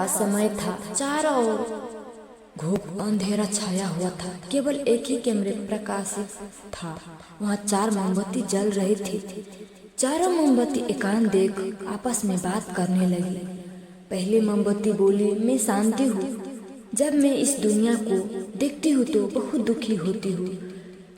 का समय था। चारों ओर घोर अंधेरा छाया हुआ था। केवल एक ही कैमरे प्रकाशित था। वहाँ 4 मोमबत्ती जल रही थी। चारों मोमबत्ती एकांत देख आपस में बात करने लगी। पहली मोमबत्ती बोली, मैं शांति हूँ। जब मैं इस दुनिया को देखती हूँ तो बहुत दुखी होती हूँ।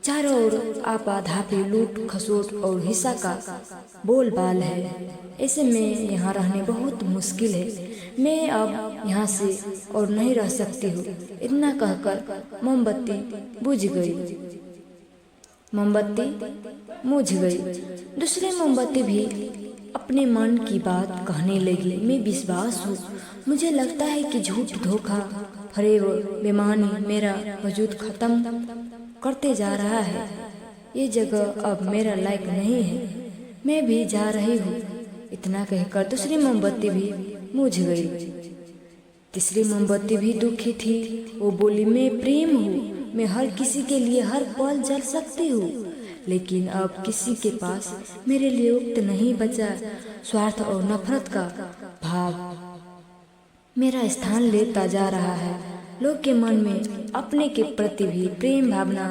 चारों ओर आपाधापी, लूट खसोट और हिंसा का बोलबाल है। ऐसे में यहाँ रहने बहुत मुश्किल है। मैं अब यहाँ से और नहीं रह सकती हूँ। इतना कहकर मोमबत्ती बुझ गई। दूसरी मोमबत्ती भी अपने मन की बात कहने लगी। मैं विश्वास हूँ। मुझे लगता है कि झूठ, धोखा, फरेब, बेईमानी मेरा वजूद खत्म करते जा रहा है। ये जगह अब मेरा लायक नहीं है। मैं भी जा रही हूँ। इतना कहकर दूसरी मोमबत्ती भी बुझ गई। तीसरी मोमबत्ती भी दुखी थी। वो बोली, मैं प्रेम हूँ। मैं हर किसी के लिए हर पल जल सकती हूँ, लेकिन अब किसी के पास मेरे लिए वक्त नहीं बचा। स्वार्थ और नफरत का भाव मेरा स्थान लेता जा रहा है। लोग के मन में अपने के प्रति भी प्रेम भावना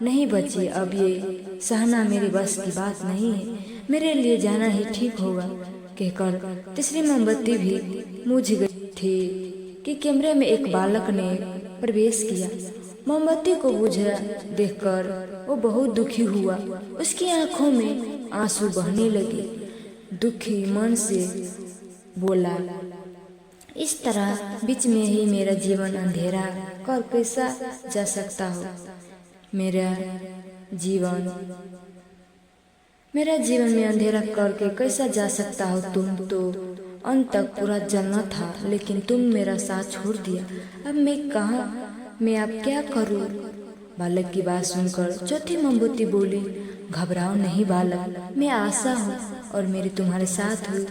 नहीं बची। अब ये सहना मेरे बस की बात नहीं है। मेरे लिए जाना ही ठीक होगा। कहकर तीसरी मोमबत्ती भी बुझ गई थी कि कमरे में एक बालक ने प्रवेश किया। मोमबत्ती को बुझा देखकर वो बहुत दुखी हुआ। उसकी आंखों में आंसू बहने लगे। दुखी मन से बोला, इस तरह बीच में ही मेरा जीवन अंधेरा कर कैसा जा सकता हो। मेरा जीवन में अंधेरा करके कैसा जा सकता हो। तुम तो अंत तक पूरा जलना था, लेकिन तुम मेरा साथ छोड़ दिया। अब मैं अब क्या करूं? बालक की बात सुनकर चौथी मोमबत्ती बोली, घबराओ नहीं बालक, मैं आशा हूँ और मेरी तुम्हारे साथ हूँ।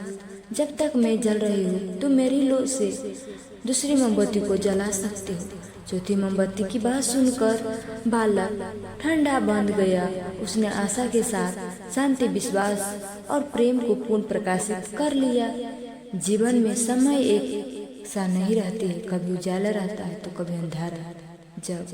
जब तक मैं जल रही हूँ तुम मेरी लो से दूसरी मोमबत्ती को जला सकते हो। चौथी मोमबत्ती की बात सुनकर बालक ठंडा बंद गया। उसने आशा के साथ शांति, विश्वास और प्रेम को पूर्ण प्रकाशित कर लिया। जीवन में समय एक सा नहीं रहती है, कभी उजाला रहता है तो कभी अंधारा। जब